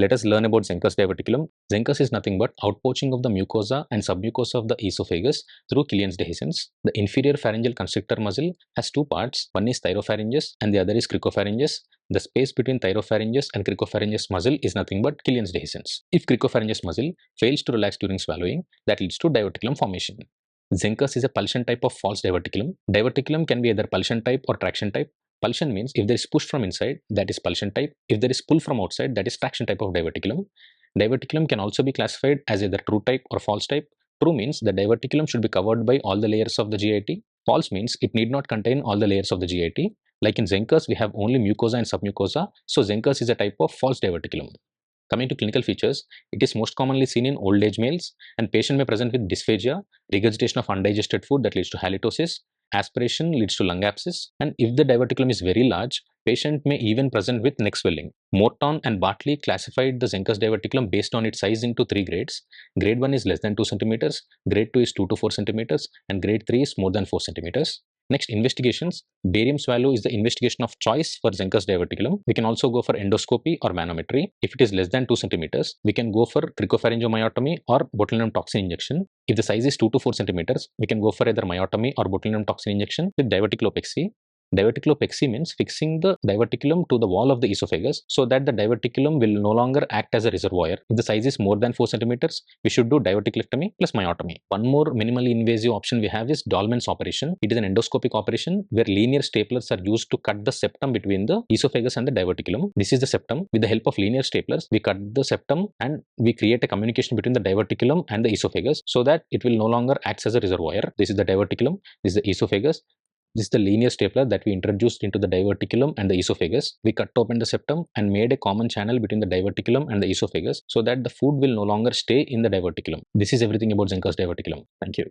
Let us learn about Zenker's diverticulum. Zenker's is nothing but outpouching of the mucosa and submucosa of the esophagus through Killian's dehiscence. The inferior pharyngeal constrictor muscle has two parts. One is thyropharyngeus and the other is cricopharyngeus. The space between thyropharyngeus and cricopharyngeus muscle is nothing but Killian's dehiscence. If cricopharyngeus muscle fails to relax during swallowing, that leads to diverticulum formation. Zenker's is a pulsion type of false diverticulum. Diverticulum can be either pulsion type or traction type. Pulsion means if there is push from inside, that is pulsion type. If there is pull from outside, that is traction type of diverticulum. Diverticulum can also be classified as either true type or false type. True means the diverticulum should be covered by all the layers of the GIT. False means it need not contain all the layers of the GIT. Like in Zenker's, we have only mucosa and submucosa. So Zenker's is a type of false diverticulum. Coming to clinical features, it is most commonly seen in old age males, and patient may present with dysphagia, regurgitation of undigested food that leads to halitosis, aspiration leads to lung abscess, and if the diverticulum is very large, patient may even present with neck swelling. Morton and Bartley classified the Zenker's diverticulum based on its size into 3 grades. Grade 1 is less than 2 cm, grade 2 is 2 to 4 cm, and grade 3 is more than 4 cm. Next, investigations. Barium swallow is the investigation of choice for Zenker's diverticulum. We can also go for endoscopy or manometry. If it is less than 2 cm, we can go for cricopharyngomyotomy or botulinum toxin injection. If the size is 2 to 4 cm, we can go for either myotomy or botulinum toxin injection with diverticulopexy. Diverticulopexy means fixing the diverticulum to the wall of the esophagus so that the diverticulum will no longer act as a reservoir. If the size is more than 4 cm, we should do diverticulectomy plus myotomy. One more minimally invasive option we have is Dolman's operation. It is an endoscopic operation where linear staplers are used to cut the septum between the esophagus and the diverticulum. This is the septum. With the help of linear staplers, we cut the septum and we create a communication between the diverticulum and the esophagus so that it will no longer act as a reservoir. This is the diverticulum. This is the esophagus. This is the linear stapler that we introduced into the diverticulum and the esophagus. We cut open the septum and made a common channel between the diverticulum and the esophagus so that the food will no longer stay in the diverticulum. This is everything about Zenker's diverticulum. Thank you.